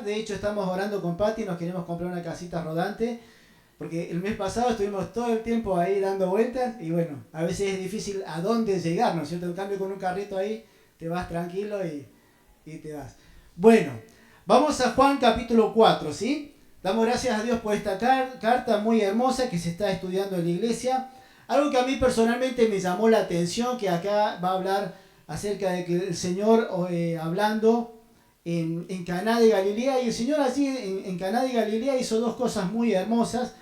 De hecho, estamos orando con Pati, nos queremos comprar una casita rodante, porque el mes pasado estuvimos todo el tiempo ahí dando vueltas y bueno, a veces es difícil a dónde llegar, ¿no es cierto? En cambio, con un carrito ahí te vas tranquilo y te vas. Bueno, vamos a Juan capítulo 4, ¿sí? Damos gracias a Dios por esta carta muy hermosa que se está estudiando en la iglesia. Algo que a mí personalmente me llamó la atención, que acá va a hablar acerca de que el Señor hablando en Caná de Galilea, y el Señor allí en Caná de Galilea hizo dos cosas muy hermosas,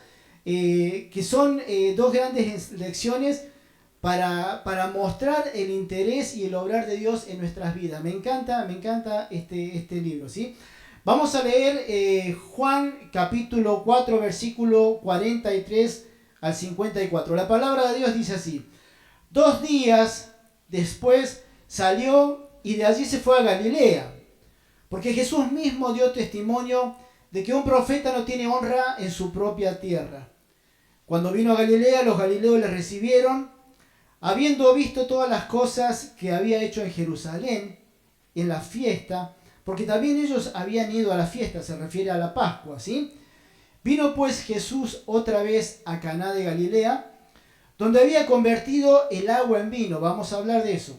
que son dos grandes lecciones para mostrar el interés y el obrar de Dios en nuestras vidas. Me encanta este libro, ¿sí? Vamos a leer Juan capítulo 4, versículo 43 al 54. La palabra de Dios dice así: 2 días después salió y de allí se fue a Galilea, porque Jesús mismo dio testimonio de que un profeta no tiene honra en su propia tierra. Cuando vino a Galilea, los galileos le recibieron, habiendo visto todas las cosas que había hecho en Jerusalén, en la fiesta, porque también ellos habían ido a la fiesta, se refiere a la Pascua, ¿sí? Vino pues Jesús otra vez a Caná de Galilea, donde había convertido el agua en vino. Vamos a hablar de eso.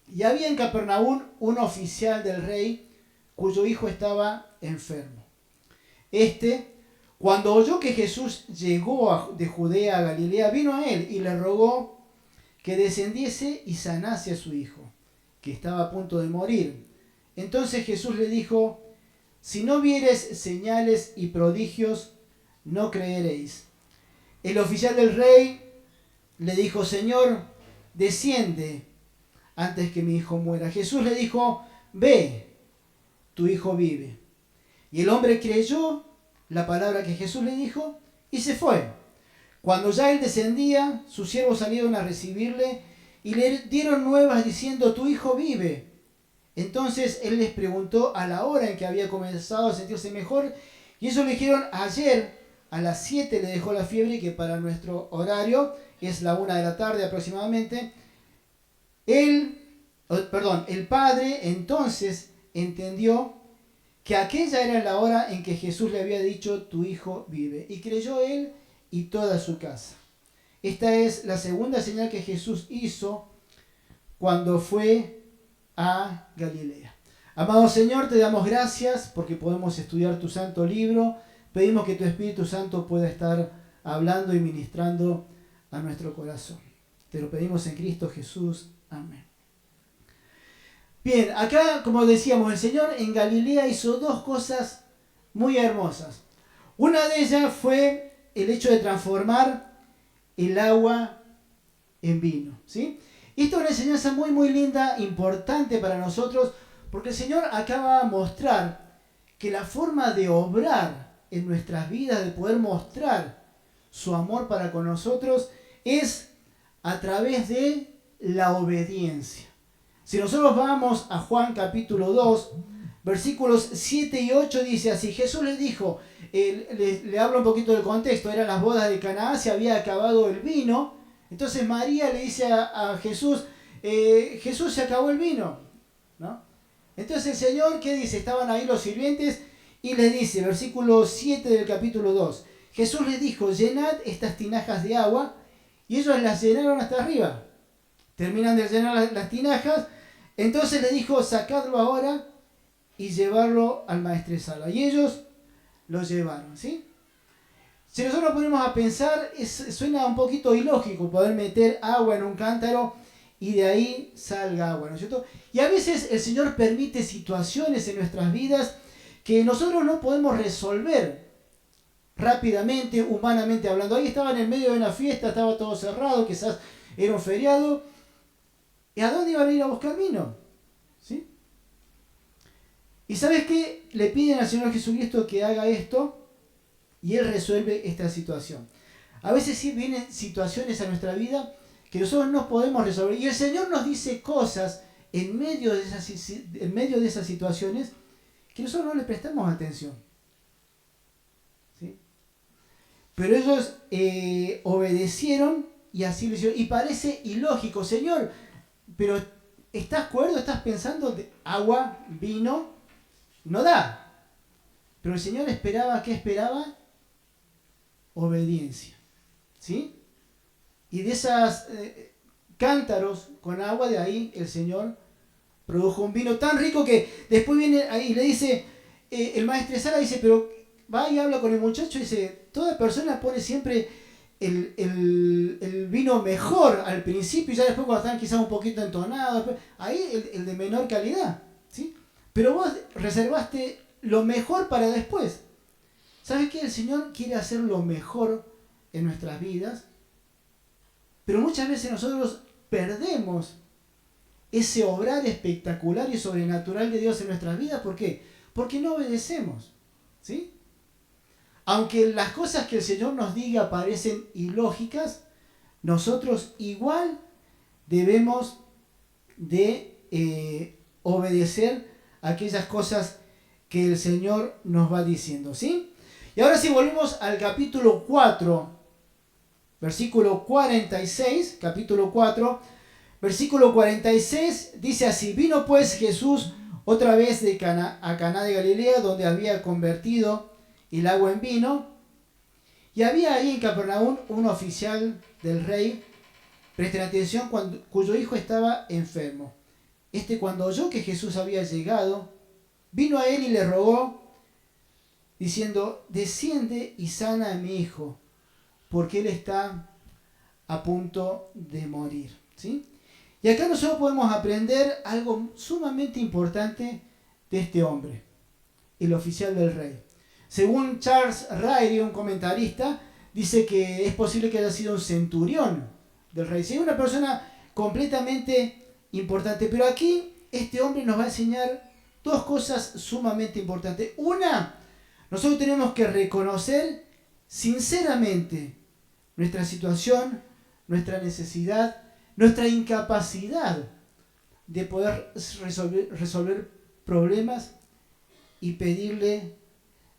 Y había en Capernaum un oficial del rey, cuyo hijo estaba enfermo. Cuando oyó que Jesús llegó de Judea a Galilea, vino a él y le rogó que descendiese y sanase a su hijo, que estaba a punto de morir. Entonces Jesús le dijo: si no vieres señales y prodigios, no creeréis. El oficial del rey le dijo: Señor, desciende antes que mi hijo muera. Jesús le dijo: ve, tu hijo vive. Y el hombre creyó la palabra que Jesús le dijo y se fue. Cuando ya él descendía, sus siervos salieron a recibirle y le dieron nuevas diciendo: tu hijo vive. Entonces él les preguntó a la hora en que había comenzado a sentirse mejor, y ellos le dijeron: ayer a las 7 le dejó la fiebre, que para nuestro horario es la 1 de la tarde aproximadamente. El padre entonces entendió que aquella era la hora en que Jesús le había dicho: tu hijo vive. Y creyó él y toda su casa. Esta es la segunda señal que Jesús hizo cuando fue a Galilea. Amado Señor, te damos gracias porque podemos estudiar tu santo libro. Pedimos que tu Espíritu Santo pueda estar hablando y ministrando a nuestro corazón. Te lo pedimos en Cristo Jesús. Amén. Bien, acá, como decíamos, el Señor en Galilea hizo dos cosas muy hermosas. Una de ellas fue el hecho de transformar el agua en vino, ¿sí? Y esta es una enseñanza muy, muy linda, importante para nosotros, porque el Señor acaba de mostrar que la forma de obrar en nuestras vidas, de poder mostrar su amor para con nosotros, es a través de la obediencia. Si nosotros vamos a Juan capítulo 2, versículos 7 y 8, dice así: Jesús les dijo, le hablo un poquito del contexto, eran las bodas de Caná, se había acabado el vino. Entonces María le dice a Jesús: Jesús, se acabó el vino, ¿no? Entonces el Señor, ¿qué dice? Estaban ahí los sirvientes y les dice, versículo 7 del capítulo 2, Jesús les dijo: llenad estas tinajas de agua, y ellos las llenaron hasta arriba. Terminan de llenar las tinajas, entonces le dijo: sacadlo ahora y llevarlo al maestresala. Y ellos lo llevaron, ¿sí? Si nosotros nos ponemos a pensar, suena un poquito ilógico poder meter agua en un cántaro y de ahí salga agua, ¿no es cierto? Y a veces el Señor permite situaciones en nuestras vidas que nosotros no podemos resolver rápidamente, humanamente hablando. Ahí estaban en medio de una fiesta, estaba todo cerrado, quizás era un feriado. ¿Y a dónde iban a ir a buscar vino? ¿Sí? ¿Y sabes qué? Le piden al Señor Jesucristo que haga esto y Él resuelve esta situación. A veces sí vienen situaciones a nuestra vida que nosotros no podemos resolver. Y el Señor nos dice cosas en medio de esas situaciones que nosotros no le prestamos atención. ¿Sí? Pero ellos obedecieron Y así lo hicieron. Y parece ilógico, Señor, pero ¿estás cuerdo? ¿Estás pensando de agua, vino? No da. Pero el Señor esperaba, ¿qué esperaba? Obediencia. ¿Sí? Y de esas cántaros con agua, de ahí el Señor produjo un vino tan rico que después viene ahí y le dice, el maestresala dice, pero va y habla con el muchacho y dice, toda persona pone siempre el vino mejor al principio y ya después cuando están quizás un poquito entonados, ahí el de menor calidad, ¿sí? Pero vos reservaste lo mejor para después. ¿Sabes qué? El Señor quiere hacer lo mejor en nuestras vidas, pero muchas veces nosotros perdemos ese obrar espectacular y sobrenatural de Dios en nuestras vidas. ¿Por qué? Porque no obedecemos, ¿sí? Aunque las cosas que el Señor nos diga parecen ilógicas, nosotros igual debemos de obedecer aquellas cosas que el Señor nos va diciendo, ¿sí? Y ahora si volvemos al capítulo 4, versículo 46, capítulo 4, versículo 46, dice así: vino pues Jesús otra vez a Caná de Galilea, donde había convertido el agua en vino, y había ahí en Capernaum un oficial del rey, presten atención, cuyo hijo estaba enfermo. Cuando oyó que Jesús había llegado, vino a él y le rogó, diciendo: desciende y sana a mi hijo, porque él está a punto de morir, ¿sí? Y acá nosotros podemos aprender algo sumamente importante de este hombre, el oficial del rey. Según Charles Ryrie, un comentarista, dice que es posible que haya sido un centurión del rey. Sí, una persona completamente importante. Pero aquí este hombre nos va a enseñar dos cosas sumamente importantes. Una, nosotros tenemos que reconocer sinceramente nuestra situación, nuestra necesidad, nuestra incapacidad de poder resolver problemas y pedirle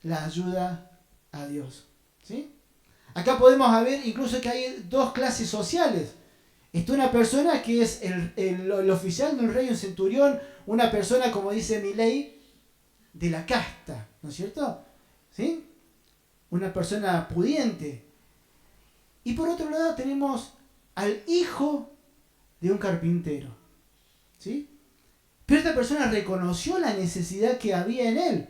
la ayuda a Dios, ¿sí? Acá podemos ver incluso que hay dos clases sociales. Está una persona que es el oficial de un rey, un centurión, una persona, como dice mi ley, de la casta, ¿no es cierto? ¿Sí? Una persona pudiente. Y por otro lado tenemos al hijo de un carpintero, ¿sí? Pero esta persona reconoció la necesidad que había en él.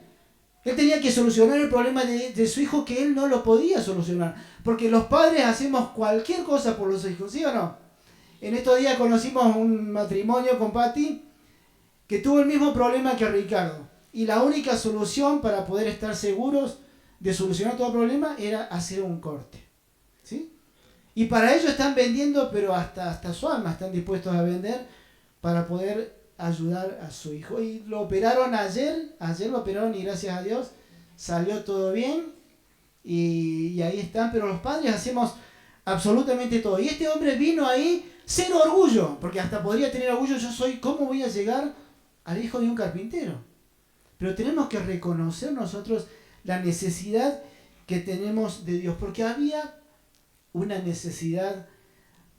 Él tenía que solucionar el problema de su hijo, que él no lo podía solucionar. Porque los padres hacemos cualquier cosa por los hijos, ¿sí o no? En estos días conocimos un matrimonio con Patti que tuvo el mismo problema que Ricardo. Y la única solución para poder estar seguros de solucionar todo el problema era hacer un corte, ¿sí? Y para ello están vendiendo, pero hasta su alma están dispuestos a vender para poder ayudar a su hijo. Y lo operaron ayer lo operaron y gracias a Dios salió todo bien y ahí están. Pero los padres hacemos absolutamente todo. Y este hombre vino ahí cero orgullo, porque hasta podría tener orgullo: yo soy, ¿cómo voy a llegar al hijo de un carpintero? Pero tenemos que reconocer nosotros la necesidad que tenemos de Dios, porque había una necesidad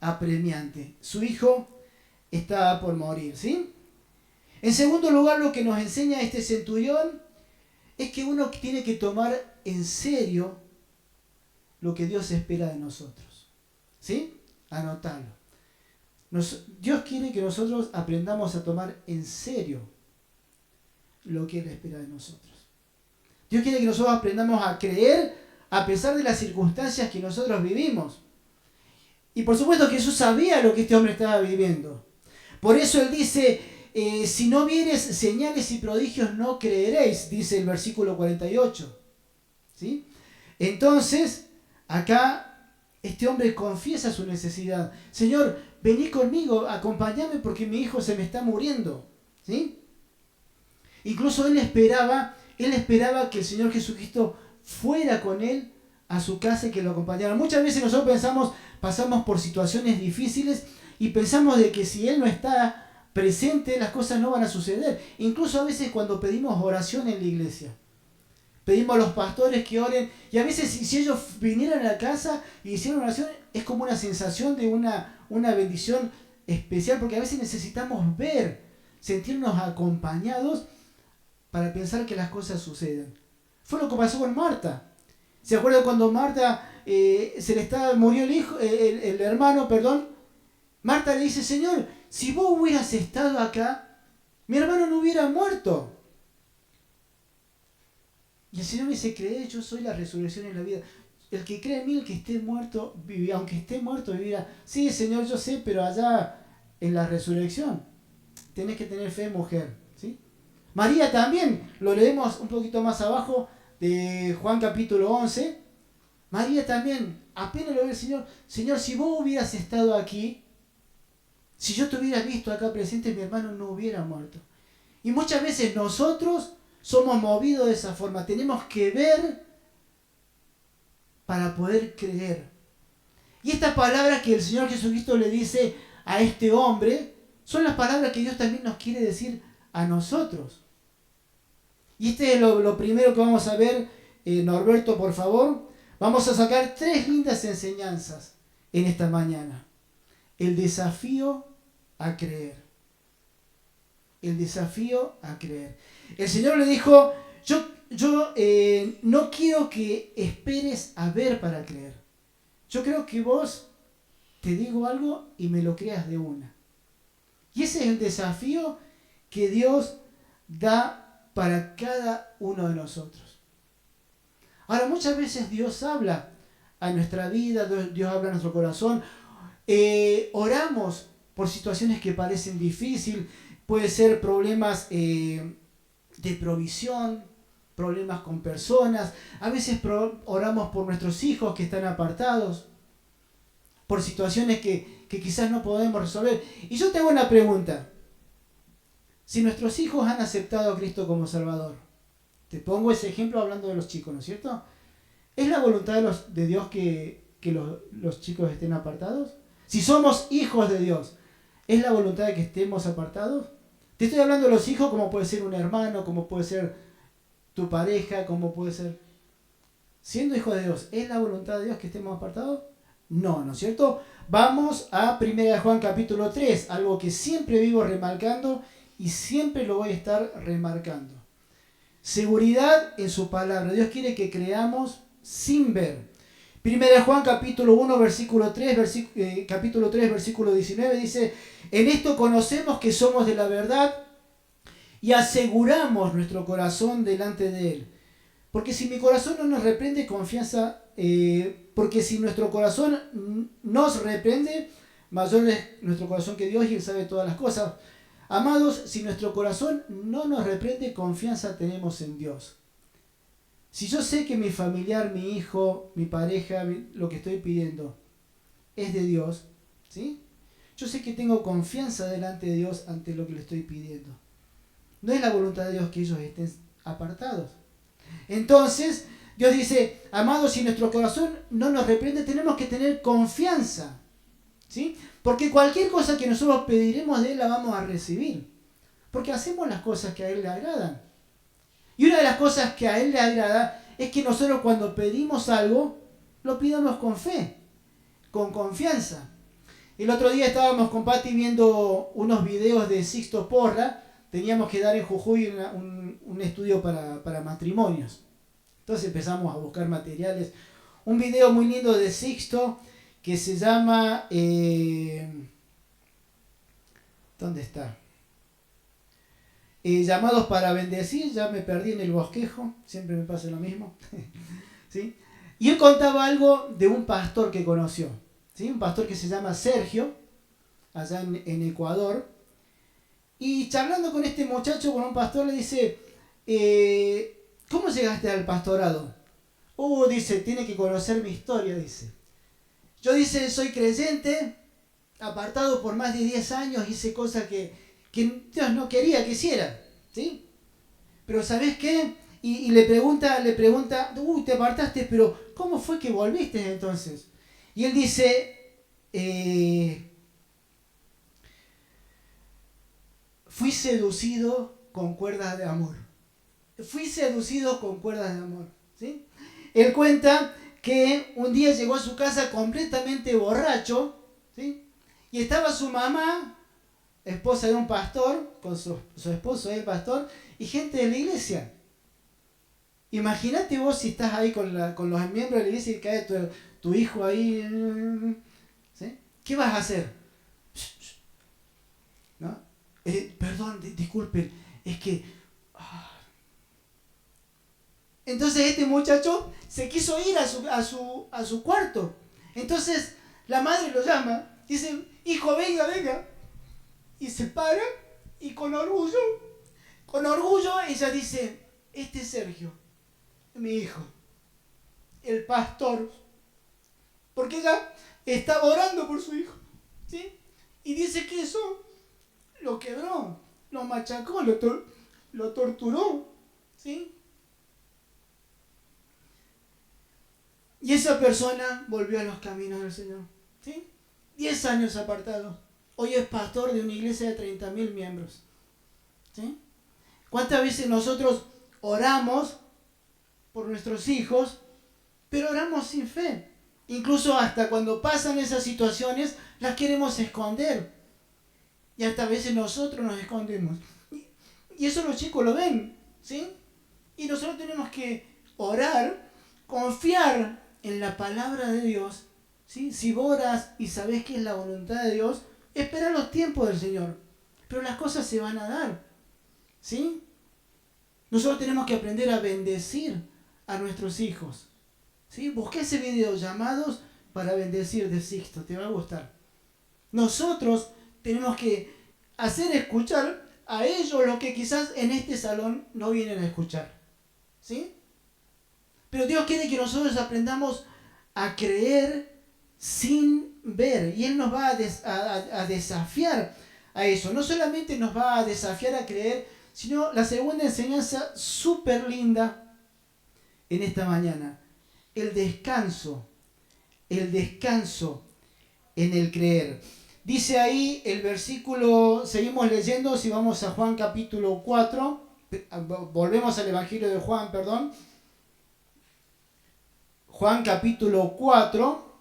apremiante. Su hijo estaba por morir, ¿sí? En segundo lugar, lo que nos enseña este centurión es que uno tiene que tomar en serio lo que Dios espera de nosotros, ¿sí? Anotalo. Dios quiere que nosotros aprendamos a tomar en serio lo que Él espera de nosotros. Dios quiere que nosotros aprendamos a creer a pesar de las circunstancias que nosotros vivimos. Y por supuesto que Jesús sabía lo que este hombre estaba viviendo. Por eso Él dice: si no vieres señales y prodigios, no creeréis, dice el versículo 48. ¿Sí? Entonces, acá este hombre confiesa su necesidad. Señor, vení conmigo, acompáñame porque mi hijo se me está muriendo, ¿sí? Incluso él esperaba que el Señor Jesucristo fuera con él a su casa y que lo acompañara. Muchas veces nosotros pasamos por situaciones difíciles y pensamos de que si Él no está presente, las cosas no van a suceder. Incluso a veces cuando pedimos oración en la iglesia, pedimos a los pastores que oren, y a veces si ellos vinieran a la casa y hicieran oración, es como una sensación de una bendición especial, porque a veces necesitamos ver, sentirnos acompañados para pensar que las cosas suceden. Fue lo que pasó con Marta. ¿Se acuerdan cuando Marta murió el hermano, perdón? Marta le dice, Señor, si vos hubieras estado acá, mi hermano no hubiera muerto. Y el Señor me dice, cree, yo soy la resurrección y la vida. El que cree en mí, el que esté muerto, vivirá. Aunque esté muerto, vivirá. Sí, Señor, yo sé, pero allá en la resurrección tenés que tener fe, mujer. ¿Sí? María también, lo leemos un poquito más abajo de Juan capítulo 11. María también, apenas lo ve el Señor. Señor, si vos hubieras estado aquí, si yo te hubiera visto acá presente, mi hermano no hubiera muerto. Y muchas veces nosotros somos movidos de esa forma. Tenemos que ver para poder creer. Y estas palabras que el Señor Jesucristo le dice a este hombre son las palabras que Dios también nos quiere decir a nosotros. Y este es lo primero que vamos a ver. Norberto, por favor. Vamos a sacar 3 lindas enseñanzas en esta mañana. El desafío a creer. El desafío a creer. El Señor le dijo, yo no quiero que esperes a ver para creer. Yo creo que vos te digo algo y me lo creas de una. Y ese es el desafío que Dios da para cada uno de nosotros. Ahora, muchas veces Dios habla a nuestra vida, Dios habla a nuestro corazón. Oramos por situaciones que parecen difíciles. Puede ser problemas de provisión, problemas con personas. A veces oramos por nuestros hijos que están apartados, por situaciones que quizás no podemos resolver. Y yo te hago una pregunta. Si nuestros hijos han aceptado a Cristo como Salvador, te pongo ese ejemplo hablando de los chicos, ¿no es cierto? ¿Es la voluntad de Dios que los chicos estén apartados? Si somos hijos de Dios, ¿es la voluntad de que estemos apartados? Te estoy hablando de los hijos como puede ser un hermano, como puede ser tu pareja, como puede ser... Siendo hijos de Dios, ¿es la voluntad de Dios que estemos apartados? No, ¿no es cierto? Vamos a 1 Juan capítulo 3, algo que siempre vivo remarcando y siempre lo voy a estar remarcando. Seguridad en su palabra. Dios quiere que creamos sin ver. 1 Juan capítulo 1, versículo 3, capítulo 3, versículo 19 dice, en esto conocemos que somos de la verdad y aseguramos nuestro corazón delante de Él. Porque si mi corazón no nos reprende, confianza, porque si nuestro corazón nos reprende, mayor es nuestro corazón que Dios y Él sabe todas las cosas. Amados, si nuestro corazón no nos reprende, confianza tenemos en Dios. Si yo sé que mi familiar, mi hijo, mi pareja, lo que estoy pidiendo es de Dios, ¿sí? Yo sé que tengo confianza delante de Dios ante lo que le estoy pidiendo. No es la voluntad de Dios que ellos estén apartados. Entonces, Dios dice, amados, si nuestro corazón no nos reprende, tenemos que tener confianza, ¿sí? Porque cualquier cosa que nosotros pediremos de Él la vamos a recibir. Porque hacemos las cosas que a Él le agradan. Y una de las cosas que a Él le agrada es que nosotros cuando pedimos algo, lo pidamos con fe, con confianza. El otro día estábamos con Pati viendo unos videos de Sixto Porra. Teníamos que dar en Jujuy un estudio para matrimonios. Entonces empezamos a buscar materiales. Un video muy lindo de Sixto que se llama... ¿dónde está? Llamados para bendecir. Ya me perdí en el bosquejo. Siempre me pasa lo mismo. ¿Sí? Y él contaba algo de un pastor que conoció. ¿Sí? Un pastor que se llama Sergio, allá en Ecuador. Y charlando con este muchacho, con un pastor, le dice, ¿cómo llegaste al pastorado? Dice, tiene que conocer mi historia, dice. Yo, dice, soy creyente, apartado por más de 10 años, hice cosas que Dios no quería que hiciera, ¿sí? Pero ¿sabés qué? Y le pregunta, te apartaste, pero ¿cómo fue que volviste entonces? Y él dice, fui seducido con cuerdas de amor. fui seducido con cuerdas de amor. ¿Sí? Él cuenta que un día llegó a su casa completamente borracho, ¿sí? Y estaba su mamá, esposa de un pastor, con su esposo, el pastor, y gente de la iglesia. Imagínate vos si estás ahí con los miembros de la iglesia y cae tu hijo ahí, ¿sí? ¿Qué vas a hacer? ¿No? Perdón, disculpen, es que... Entonces este muchacho se quiso ir a su cuarto. Entonces la madre lo llama, dice, hijo, venga, venga. Y se para y con orgullo ella dice, este es Sergio, mi hijo, el pastor. Porque ella estaba orando por su hijo. ¿Sí? Y dice que eso lo quebró, lo machacó, lo torturó. ¿Sí? Y esa persona volvió a los caminos del Señor. ¿Sí? 10 años apartado. Hoy es pastor de una iglesia de 30,000 miembros. ¿Sí? ¿Cuántas veces nosotros oramos por nuestros hijos, pero oramos sin fe? Incluso hasta cuando pasan esas situaciones, las queremos esconder. Y hasta a veces nosotros nos escondemos. Y eso los chicos lo ven. ¿Sí? Y nosotros tenemos que orar, confiar en la palabra de Dios. ¿Sí? Si vos oras y sabés que es la voluntad de Dios, espera los tiempos del Señor. Pero las cosas se van a dar. ¿Sí? Nosotros tenemos que aprender a bendecir a nuestros hijos. ¿Sí? Busqué ese video, llamados para bendecir, de Sixto, te va a gustar. Nosotros tenemos que hacer escuchar a ellos lo que quizás en este salón no vienen a escuchar. ¿Sí? Pero Dios quiere que nosotros aprendamos a creer sin ver. Y Él nos va a desafiar a eso. No solamente nos va a desafiar a creer, sino la segunda enseñanza súper linda en esta mañana. El descanso en el creer. Dice ahí el versículo, seguimos leyendo, si vamos a Juan capítulo 4, volvemos al Evangelio de Juan, perdón. Juan capítulo 4,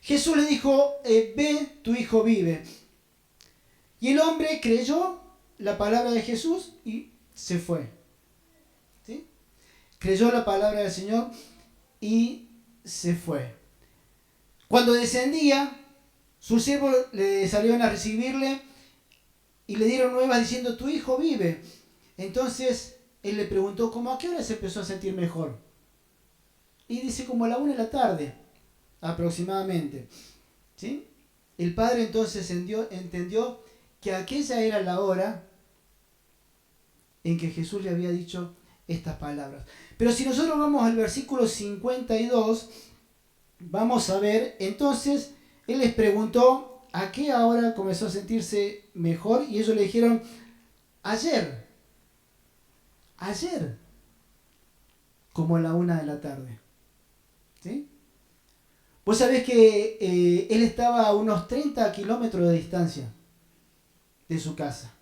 Jesús le dijo, ve, tu hijo vive. Y el hombre creyó la palabra de Jesús y se fue. ¿Sí? Creyó la palabra del Señor y se fue. Cuando descendía, sus siervos le salieron a recibirle y le dieron nuevas diciendo, tu hijo vive. Entonces él le preguntó, ¿cómo a qué hora se empezó a sentir mejor? Y dice, como a la 1 de la tarde, aproximadamente. ¿Sí? El padre entonces entendió que aquella era la hora en que Jesús le había dicho estas palabras. Pero si nosotros vamos al versículo 52, vamos a ver, entonces él les preguntó a qué hora comenzó a sentirse mejor y ellos le dijeron, ayer, como a la 1 de la tarde. ¿Sí? Vos sabés que él estaba a unos 30 kilómetros de distancia de su casa.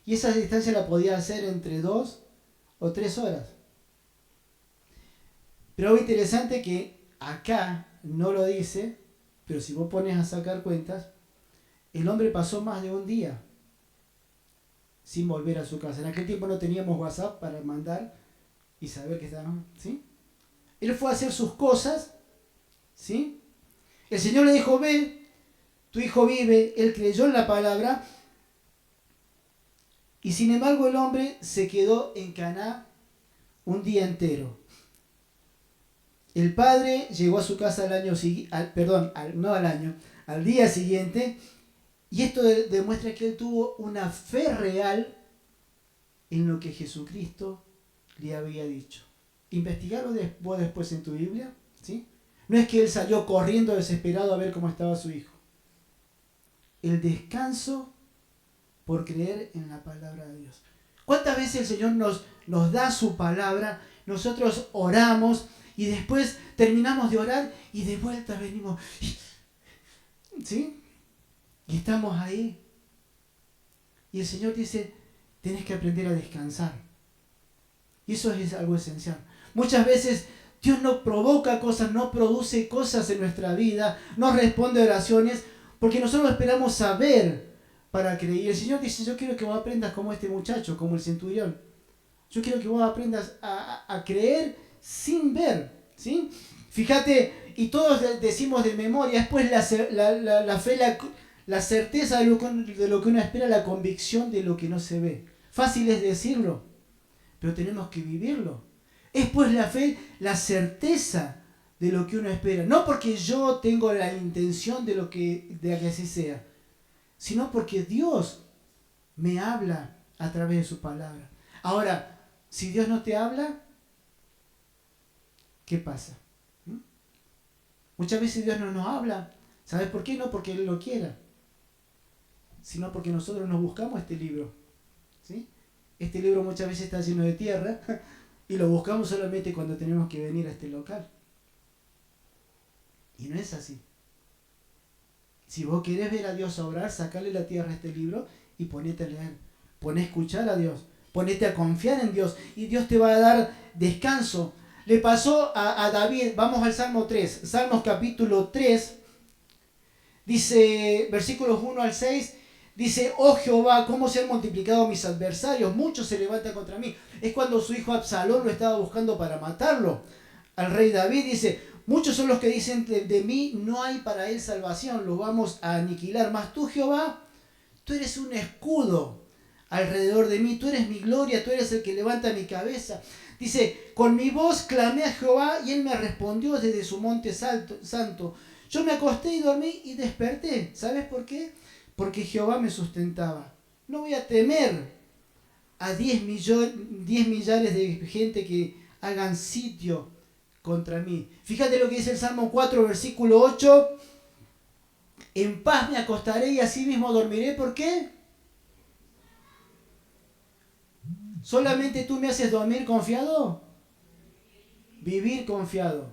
Y esa distancia la podía hacer entre 2 o 3 horas. Pero algo interesante que acá no lo dice, pero si vos pones a sacar cuentas, el hombre pasó más de un día sin volver a su casa. En aquel tiempo no teníamos WhatsApp para mandar y saber que estaban, ¿sí? Él fue a hacer sus cosas, ¿sí? El Señor le dijo, ve, tu hijo vive. Él creyó en la palabra. Y sin embargo el hombre se quedó en Caná un día entero. El padre llegó a su casa al día siguiente, y esto demuestra que él tuvo una fe real en lo que Jesucristo le había dicho. Investigalo vos después en tu Biblia, ¿sí? No es que él salió corriendo desesperado a ver cómo estaba su hijo. El descanso por creer en la palabra de Dios. ¿Cuántas veces el Señor nos da su palabra, nosotros oramos y después terminamos de orar y de vuelta venimos, ¿sí? Y estamos ahí. Y el Señor dice, Tenés que aprender a descansar. Y eso es algo esencial. Muchas veces Dios no provoca cosas, no produce cosas en nuestra vida, no responde a oraciones, porque nosotros esperamos saber para creer. El Señor dice, yo quiero que vos aprendas como este muchacho, como el centurión. Yo quiero que vos aprendas a creer sin ver, ¿sí? Fíjate, y todos decimos de memoria, después la fe, la certeza de lo que uno espera, la convicción de lo que no se ve. Fácil es decirlo, pero tenemos que vivirlo. Es pues la fe, la certeza de lo que uno espera. No porque yo tengo la intención de que así sea, sino porque Dios me habla a través de su palabra. Ahora, si Dios no te habla, ¿qué pasa? Muchas veces Dios no nos habla. ¿Sabes por qué? No porque Él lo quiera, sino porque nosotros nos buscamos este libro. ¿Sí? Este libro muchas veces está lleno de tierra y lo buscamos solamente cuando tenemos que venir a este local. Y no es así. Si vos querés ver a Dios obrar, sacale la tierra a este libro y ponete a leer. Poné a escuchar a Dios. Ponete a confiar en Dios y Dios te va a dar descanso. Le pasó a David, vamos al Salmo 3, Salmos capítulo 3, dice, versículos 1 al 6, dice, oh Jehová, cómo se han multiplicado mis adversarios, muchos se levantan contra mí. Es cuando su hijo Absalón lo estaba buscando para matarlo. Al rey David dice, muchos son los que dicen de mí, no hay para él salvación, lo vamos a aniquilar. Mas tú, Jehová, tú eres un escudo alrededor de mí, tú eres mi gloria, tú eres el que levanta mi cabeza. Dice, con mi voz clamé a Jehová y él me respondió desde su monte santo. Yo me acosté y dormí y desperté. ¿Sabes por qué? Porque Jehová me sustentaba. No voy a temer a 10 millares de gente que hagan sitio contra mí. Fíjate lo que dice el Salmo 4, versículo 8. En paz me acostaré y así mismo dormiré. ¿Por qué? ¿Solamente tú me haces dormir confiado? Vivir confiado.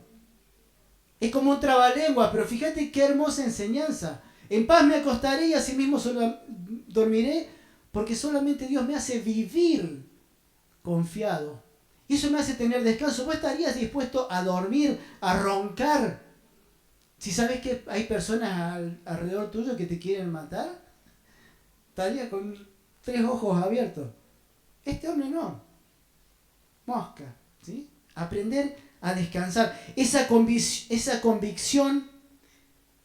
Es como un trabalengua, pero fíjate qué hermosa enseñanza. En paz me acostaré y así mismo dormiré, porque solamente Dios me hace vivir confiado. Y eso me hace tener descanso. ¿Vos estarías dispuesto a dormir, a roncar? Si sabes que hay personas alrededor tuyo que te quieren matar, estaría con 3 ojos abiertos. Este hombre no. Mosca. ¿Sí? Aprender a descansar. Esa convicción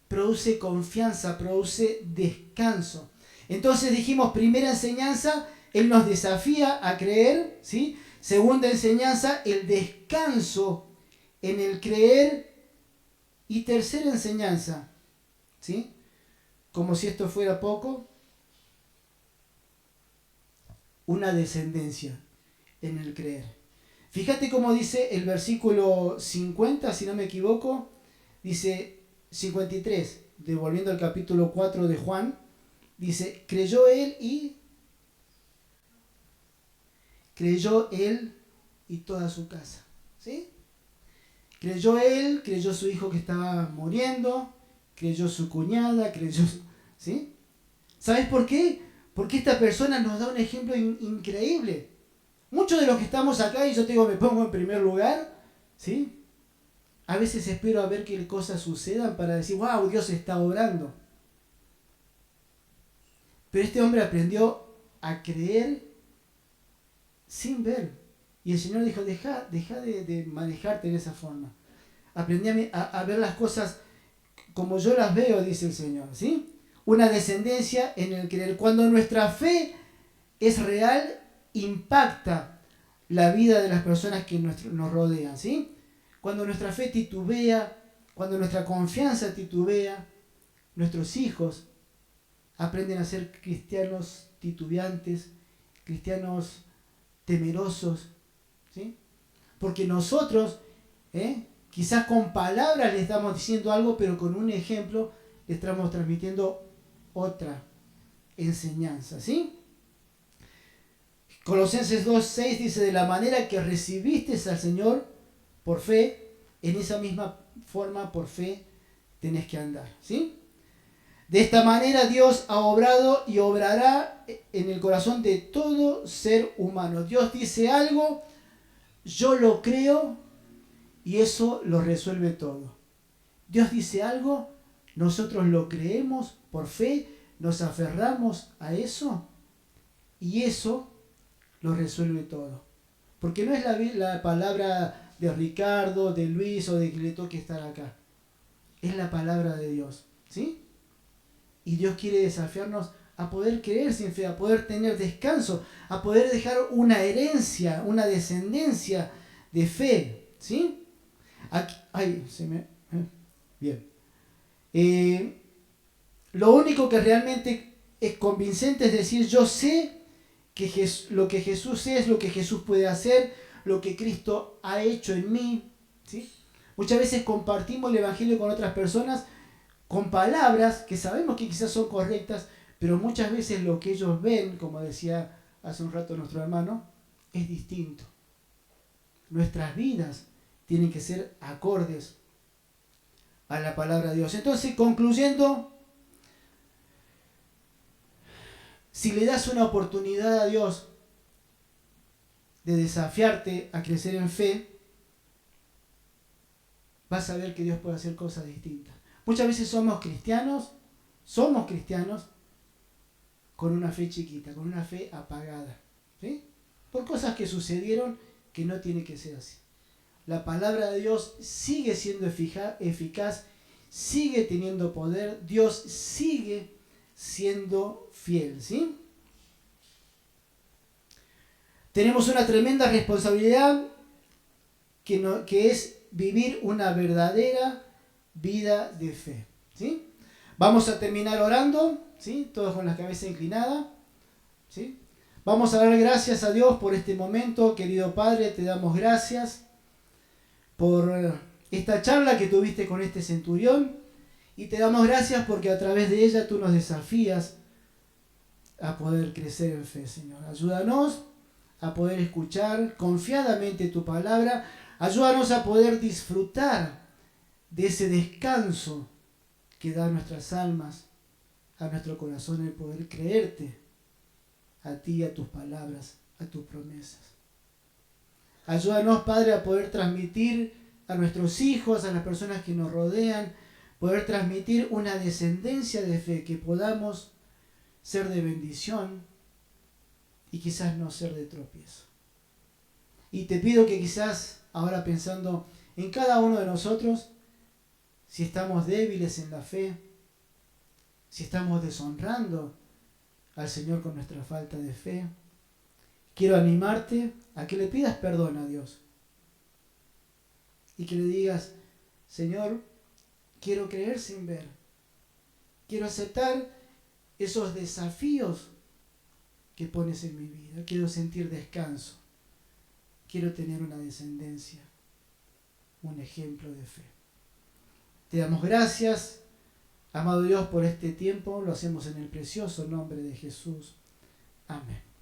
produce confianza, produce descanso. Entonces dijimos, primera enseñanza, Él nos desafía a creer, ¿sí? Segunda enseñanza, el descanso en el creer. Y tercera enseñanza, ¿sí? Como si esto fuera poco, una descendencia en el creer. Fíjate cómo dice el versículo 50, si no me equivoco, dice 53, devolviendo al capítulo 4 de Juan, dice, creyó él y toda su casa. ¿Sí? Creyó él, creyó su hijo que estaba muriendo, creyó su cuñada, ¿sí? ¿Sabes por qué? Porque esta persona nos da un ejemplo increíble. Muchos de los que estamos acá, y yo te digo, me pongo en primer lugar, ¿sí? A veces espero a ver que cosas sucedan para decir, wow, Dios está obrando. Pero este hombre aprendió a creer sin ver. Y el Señor dijo, deja de manejarte de esa forma. Aprendí a ver las cosas como yo las veo, dice el Señor, ¿sí? Una descendencia en el creer. Cuando nuestra fe es real, impacta la vida de las personas que nos rodean, ¿sí? Cuando nuestra fe titubea, cuando nuestra confianza titubea, nuestros hijos aprenden a ser cristianos titubeantes, cristianos temerosos, ¿sí? Porque nosotros, quizás con palabras le estamos diciendo algo, pero con un ejemplo le estamos transmitiendo otra enseñanza, ¿sí? Colosenses 2:6 dice, de la manera que recibiste al Señor por fe, en esa misma forma por fe tenés que andar, ¿sí? De esta manera Dios ha obrado y obrará en el corazón de todo ser humano. Dios dice algo, yo lo creo y eso lo resuelve todo. Dios dice algo, nosotros lo creemos por fe, nos aferramos a eso y eso lo resuelve todo. Porque no es la palabra de Ricardo, de Luis o de que le toque estar acá. Es la palabra de Dios, ¿sí? Y Dios quiere desafiarnos a poder creer sin fe, a poder tener descanso, a poder dejar una herencia, una descendencia de fe, ¿sí? Aquí, bien. Lo único que realmente es convincente es decir, yo sé que lo que Jesús es, lo que Jesús puede hacer, lo que Cristo ha hecho en mí, ¿sí? Muchas veces compartimos el Evangelio con otras personas con palabras que sabemos que quizás son correctas, pero muchas veces lo que ellos ven, como decía hace un rato nuestro hermano, es distinto. Nuestras vidas tienen que ser acordes a la palabra de Dios. Entonces, concluyendo, si le das una oportunidad a Dios de desafiarte a crecer en fe, vas a ver que Dios puede hacer cosas distintas. Muchas veces somos cristianos con una fe chiquita, con una fe apagada, ¿sí? Por cosas que sucedieron que no tiene que ser así. La palabra de Dios sigue siendo eficaz, sigue teniendo poder, Dios sigue siendo fiel, ¿sí? Tenemos una tremenda responsabilidad que es vivir una verdadera vida de fe, ¿sí? Vamos a terminar orando, ¿sí? Todos con la cabeza inclinada, ¿sí? Vamos a dar gracias a Dios por este momento, querido Padre, te damos gracias por esta charla que tuviste con este centurión y te damos gracias porque a través de ella tú nos desafías a poder crecer en fe, Señor. Ayúdanos a poder escuchar confiadamente tu palabra, ayúdanos a poder disfrutar de ese descanso que da a nuestras almas, a nuestro corazón, el poder creerte a ti, a tus palabras, a tus promesas. Ayúdanos, Padre, a poder transmitir a nuestros hijos, a las personas que nos rodean, poder transmitir una descendencia de fe, que podamos ser de bendición y quizás no ser de tropiezo. Y te pido que quizás, ahora pensando en cada uno de nosotros, si estamos débiles en la fe, si estamos deshonrando al Señor con nuestra falta de fe, quiero animarte a que le pidas perdón a Dios y que le digas, Señor, quiero creer sin ver, quiero aceptar esos desafíos que pones en mi vida, quiero sentir descanso, quiero tener una descendencia, un ejemplo de fe. Te damos gracias, amado Dios, por este tiempo, lo hacemos en el precioso nombre de Jesús. Amén.